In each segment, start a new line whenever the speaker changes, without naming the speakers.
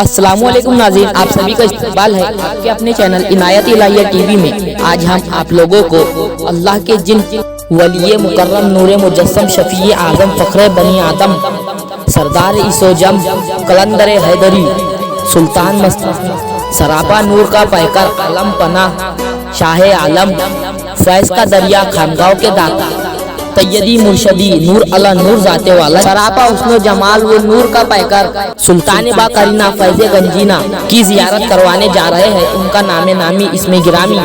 السلام علیکم ناظرین، آپ سبھی کا استقبال ہے آپ کے اپنے چینل عنایت الہیہ ٹی وی میں۔ آج ہم آپ لوگوں کو اللہ کے جن ولی مکرم نور مجسم شفیع اعظم فخر بنی آدم سردار عیسوجم قلندر حیدری سلطان مستان سراپا نور کا پیکر علم پناہ شاہ عالم فیض کا دریا خانقاہ کے داتا طیبی مرشدی نور علا نور ذاتے والا سراپا حسن و جمال و نور کا پیکر سلطان با قرینہ فیض گنجینا کی زیارت کروانے جا رہے ہیں۔ ان کا نام نامی اسم گرامی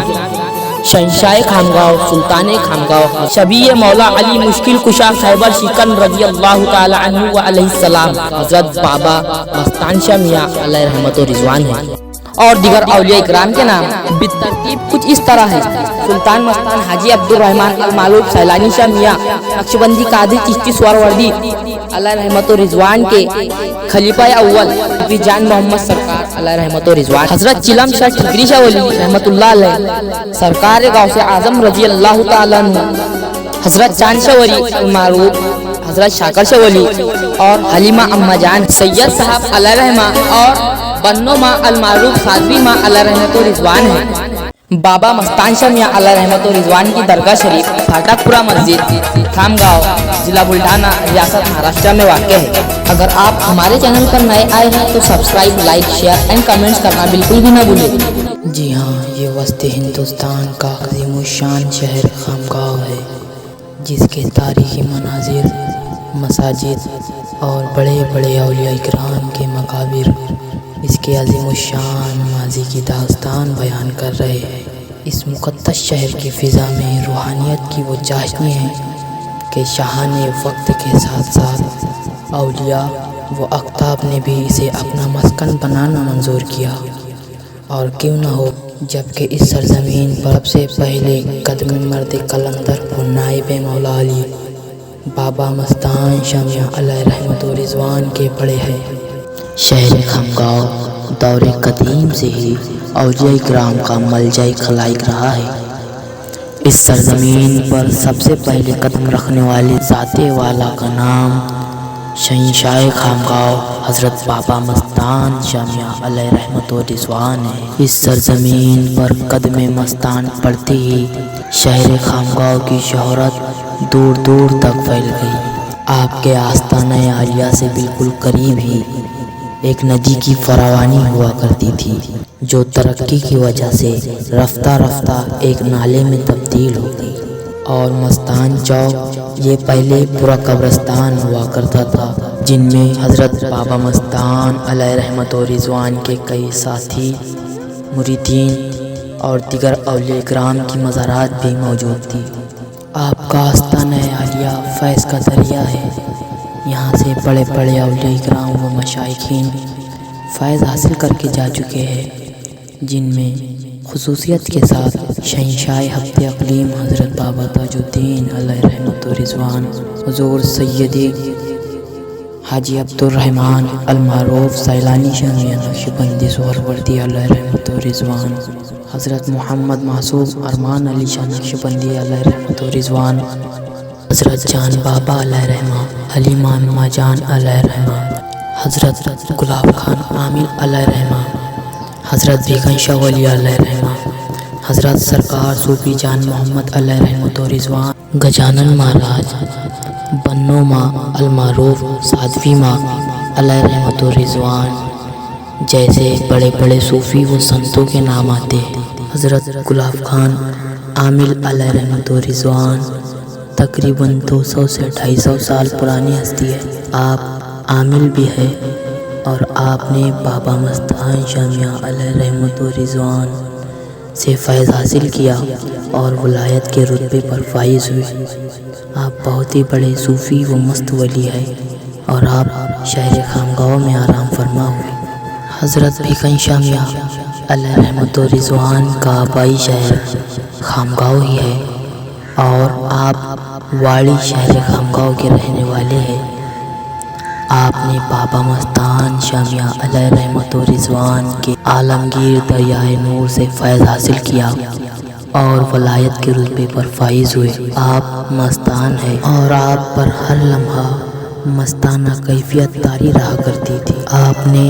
شہنشاہ خانقاہ سلطان خانقاہ شبیہ مولا علی مشکل کشا خیبر شکن رضی اللہ تعالی عنہ و علیہ السلام حضرت بابا مستان شاہ میاں علیہ رحمت و رضوان ہے، اور دیگر اولیاء اکرام کے نام بالترتیب کچھ اس طرح ہے: سلطان مستان حاجی عبدالرحمن المعروف سیلانی شاہ میاں نقشبندی قادری چشتی سہروردی علیہ رحمت و رضوان کے خلیفہ اول جان محمد سرکار علیہ رحمت و رضوان، حضرت چلم شاہ ٹھکری شاہ ولی رحمت اللہ علیہ سرکار غوث اعظم رضی اللہ تعالیٰ عنہ، حضرت چاند شاہ ولی المعروف حضرت شاکر شاہ ولی اور حلیمہ اما جان سید صاحب علیہ رحمہ اور بنو ماں المعروف سادوی ماں علیہ رحمت و رضوان ہے۔ بابا مستان شاہ میاں علیہ رحمت و رضوان کی درگاہ شریف پھاٹک پورہ مسجد خامگاؤں ضلع بلڈانا ریاست مہاراشٹر میں واقع ہے۔ اگر آپ ہمارے چینل پر نئے آئے ہیں تو subscribe, like, share and comments کرنا بالکل بھی نہ بھولیں۔
جی ہاں، یہ وسط ہندوستان کا عظیم الشان شہر خامگاؤں ہے، جس کے تاریخی مناظر، مساجد اور بڑے بڑے اولیاء اکرام کے مقابر اس کے عظیم الشان ماضی کی داستان بیان کر رہے ہیں۔ اس مقدس شہر کی فضا میں روحانیت کی وہ چاشنی ہے کہ شاہان وقت کے ساتھ ساتھ اولیاء و اقطاب نے بھی اسے اپنا مسکن بنانا منظور کیا۔ اور کیوں نہ ہو، جبکہ اس سرزمین پر سب سے پہلے قدم مرد قلندر و نائب مولا علی بابا مستان شاہ میاں علیہ رحمت و رضوان کے پڑے ہیں۔ شہر خامگاؤں دور قدیم سے ہی اولیاء اکرام کا ملجأ خلائق رہا ہے۔ اس سرزمین پر سب سے پہلے قدم رکھنے والے ذاتے والا کا نام شہنشاہ خانقاہ حضرت بابا مستان شاہ میاں علیہ رحمت و رضوان ہے۔ اس سرزمین پر قدم مستان پڑتے ہی شہر خانقاہ کی شہرت دور دور تک پھیل گئی۔ آپ کے آستانہ عالیہ سے بالکل قریب ہی ایک ندی کی فراوانی ہوا کرتی تھی، جو ترقی کی وجہ سے رفتہ رفتہ ایک نالے میں تبدیل ہو گئی، اور مستان چوک یہ پہلے پورا قبرستان ہوا کرتا تھا، جن میں حضرت بابا مستان علیہ رحمت و رضوان کے کئی ساتھی، مریدین اور دیگر اولیاء اکرام کی مزارات بھی موجود تھی۔ آپ کا آستانہ عالیہ فیض کا دریا ہے۔ یہاں سے بڑے بڑے اولیاء اکرام و مشائخین فیض حاصل کر کے جا چکے ہیں، جن میں خصوصیت کے ساتھ شہنشاہ ہفت اقلیم حضرت بابا تاج الدین علیہ رحمت و رضوان، حضور سیدی حاجی عبدالرحمن المعروف سیلانی شاہ میاں نقشبندی سہروردی علیہ رحمت و رضوان، حضرت محمد معصوم ارمان علی شاہ نقشبندی علیہ رحمت و رضوان، حضرت جان بابا علیہ رحمہ، حلیمہ اما جان علیہ رحمہ، حضرت گلاب خان عامل علیہ رحمہ، حضرت بیگم شاہ ولی علیہ رحمہ، حضرت سرکار صوفی جان محمد علیہ رحمت و رضوان، گجانن مہاراج، بنو ماں المعروف سادوی ماں علیہ رحمت و رضوان جیسے بڑے بڑے صوفی و سنتوں کے نام آتے ہیں۔ حضرت گلاب خان عامل علیہ رحمت و رضوان تقریباً 200 سے 250 سال پرانی ہستی ہے۔ آپ عامل بھی ہے، اور آپ نے بابا مستان شاہ میاں علیہ رحمت و رضوان سے فیض حاصل کیا اور ولایت کے رتبے پر فائز ہوئے۔ آپ بہت ہی بڑے صوفی و مست ولی ہیں، اور آپ شہر خانقاہ میں آرام فرما ہوئے۔ حضرت بیگم شاہ میاں علیہ رحمت و رضوان کا آبائی شہر خانقاہ ہی ہے، اور آپ واڑی شہر خانقاہ کے رہنے والے ہیں۔ آپ نے بابا مستان شاہ میاں علیہ رحمت و رضوان کے عالمگیر دریائے نور سے فیض حاصل کیا اور ولایت کے رتبے پر فائز ہوئے۔ آپ مستان ہیں، اور آپ پر ہر لمحہ مستانہ کیفیت طاری رہا کرتی تھی۔ آپ نے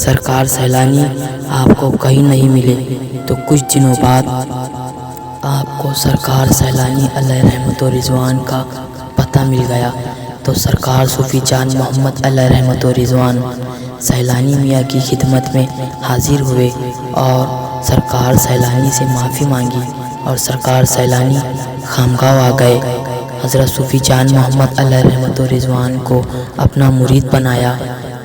سرکار سیلانی آپ کو کہیں نہیں ملے تو کچھ دنوں بعد آپ کو سرکار سیلانی علیہ رحمت و رضوان کا پتہ مل گیا، تو سرکار صوفی جان محمد علیہ رحمت و رضوان سیلانی میاں کی خدمت میں حاضر ہوئے اور سرکار سیلانی سے معافی مانگی اور سرکار سیلانی خانقاہ آ گئے۔ حضرت صوفی جان محمد علیہ رحمت و رضوان کو اپنا مرید بنایا،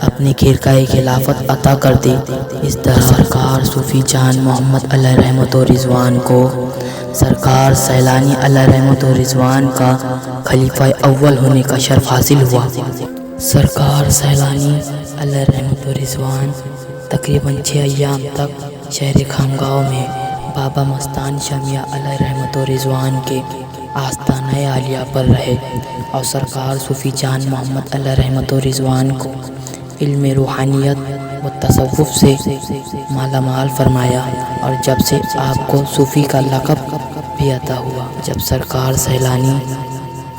اپنی خرقہ خلافت عطا کر دی۔ اس طرح سرکار صوفی جان محمد علیہ رحمت و رضوان کو سرکار سیلانی علیہ رحمت و رضوان کا خلیفہ اول ہونے کا شرف حاصل ہوا۔ سرکار سیلانی علیہ رحمت و رضوان تقریباً 6 ایام تک شہر خانقاہ میں بابا مستان شاہ میاں علیہ رحمت و رضوان کے آستانہ عالیہ پر رہے اور سرکار صوفی جان محمد علیہ رحمت و رضوان کو علم روحانیت و تصوف سے مالا مال فرمایا، اور جب سے آپ کو صوفی کا لقب بھی عطا ہوا۔ جب سرکار سیلانی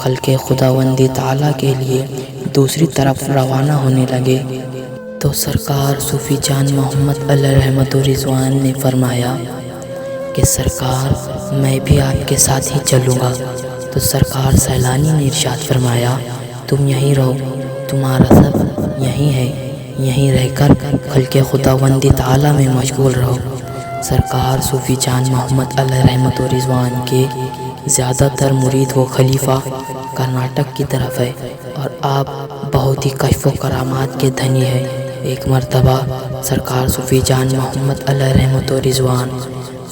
خلق خداوند تعالیٰ کے لیے دوسری طرف روانہ ہونے لگے تو سرکار صوفی جان محمد علیہ رحمت و رضوان نے فرمایا کہ سرکار میں بھی آپ کے ساتھ ہی چلوں گا، تو سرکار سیلانی نے ارشاد فرمایا تم یہیں رہو، تمہارا سب یہیں ہے، یہیں رہ کر خلق خداوند تعالیٰ میں مشغول رہو۔ سرکار صوفی جان محمد علیہ رحمت و رضوان کے زیادہ تر مرید و خلیفہ کرناٹک کی طرف ہے اور آپ بہت ہی کشف و کرامات کے دھنی ہیں۔ ایک مرتبہ سرکار صوفی جان محمد علیہ رحمت و رضوان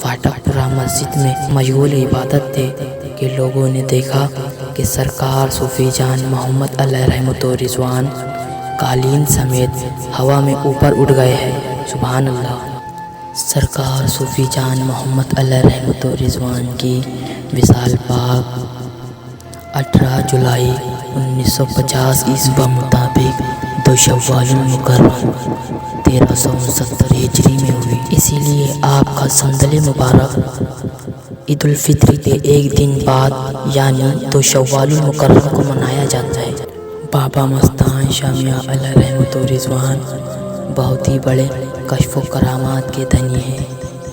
فاٹک پورہ مسجد میں مشغول عبادت تھے کہ لوگوں نے دیکھا کہ سرکار صوفی جان محمد علیہ رحمت و رضوان قالین سمیت ہوا میں اوپر اٹھ گئے ہیں۔ سبحان اللہ۔ سرکار صوفی جان محمد علیہ رحمت و رضوان کی وصال پاک 18 جولائی 1950 عیسوی مطابق 2 شوال المکرم 1369 ہجری میں ہوئی، اسی لیے آپ کا سندل مبارک عید الفطر کے ایک دن بعد یعنی 2 شوال المکرم کو منایا جاتا ہے۔ بابا مستان شاہ میاں علیہ رحمت و رضوان بہت ہی بڑے کشف و کرامات کے دھنی ہیں۔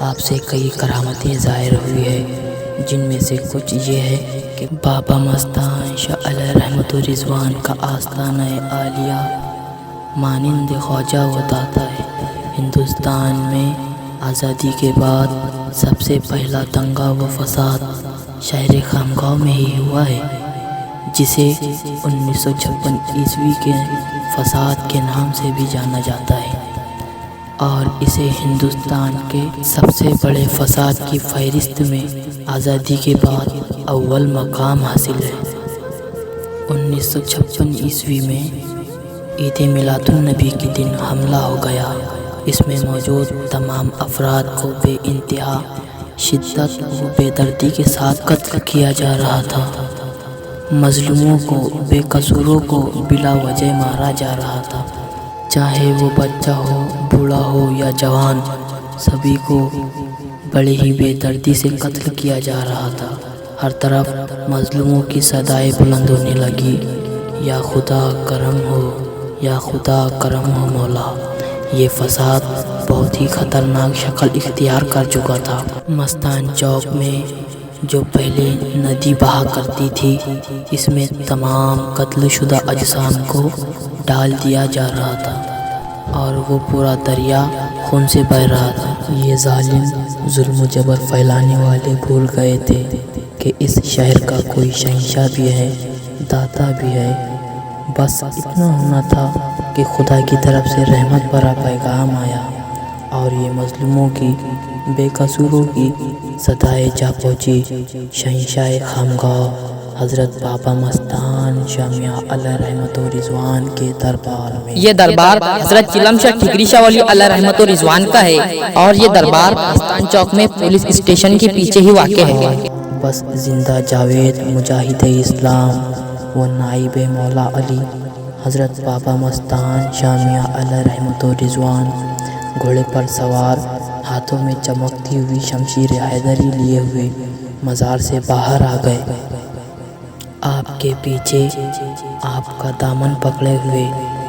آپ سے کئی کرامتیں ظاہر ہوئی ہیں، جن میں سے کچھ یہ ہے کہ بابا مستان شاہ علیہ رحمت و رضوان کا آستانہ عالیہ مانند خواجہ و داتا ہے۔ ہندوستان میں آزادی کے بعد سب سے پہلا دنگا و فساد شہر خانقاہ میں ہی ہوا ہے، جسے 1956 عیسوی کے فساد کے نام سے بھی جانا جاتا ہے، اور اسے ہندوستان کے سب سے بڑے فساد کی فہرست میں آزادی کے بعد اول مقام حاصل ہے۔ 1956 عیسوی میں عید میلاد النبی کے دن حملہ ہو گیا۔ اس میں موجود تمام افراد کو بے انتہا شدت و بے دردی کے ساتھ قتل کیا جا رہا تھا۔ مظلوموں کو، بے قصوروں کو بلا وجہ مارا جا رہا تھا، چاہے وہ بچہ ہو، بوڑھا ہو یا جوان، سبھی کو بڑے ہی بے دردی سے قتل کیا جا رہا تھا۔ ہر طرف مظلوموں کی صدائیں بلند ہونے لگی، یا خدا کرم ہو، یا خدا کرم ہو مولا۔ یہ فساد بہت ہی خطرناک شکل اختیار کر چکا تھا۔ مستان چوک میں جو پہلے ندی بہا کرتی تھی، اس میں تمام قتل شدہ اجسام کو ڈال دیا جا رہا تھا اور وہ پورا دریا خون سے بہہ رہا تھا۔ یہ ظالم ظلم و جبر پھیلانے والے بھول گئے تھے کہ اس شہر کا کوئی شہنشاہ بھی ہے، داتا بھی ہے۔ بس اتنا ہونا تھا کہ خدا کی طرف سے رحمت بھرا پیغام آیا اور یہ مظلوموں کی، بے قصوروں کی صدائیں جا پہنچی شہنشاہ خانقاہ حضرت بابا مستان شاہ میاں علیہ رحمت و رضوان کے دربار میں۔
یہ دربار حضرت چلم شاہ ٹھکری شاہ ولی علیہ رحمت و رضوان کا ہے اور یہ دربار مستان چوک میں پولیس اسٹیشن کے پیچھے ہی واقع ہے۔
بس زندہ جاوید مجاہد اسلام و نائب مولا علی حضرت بابا مستان شاہ میاں علیہ رحمت و رضوان گھوڑے پر سوار، ہاتھوں میں چمکتی ہوئی شمشیر حیدری لیے ہوئے مزار سے باہر آ گئے۔ آپ کے پیچھے آپ کا دامن پکڑے ہوئے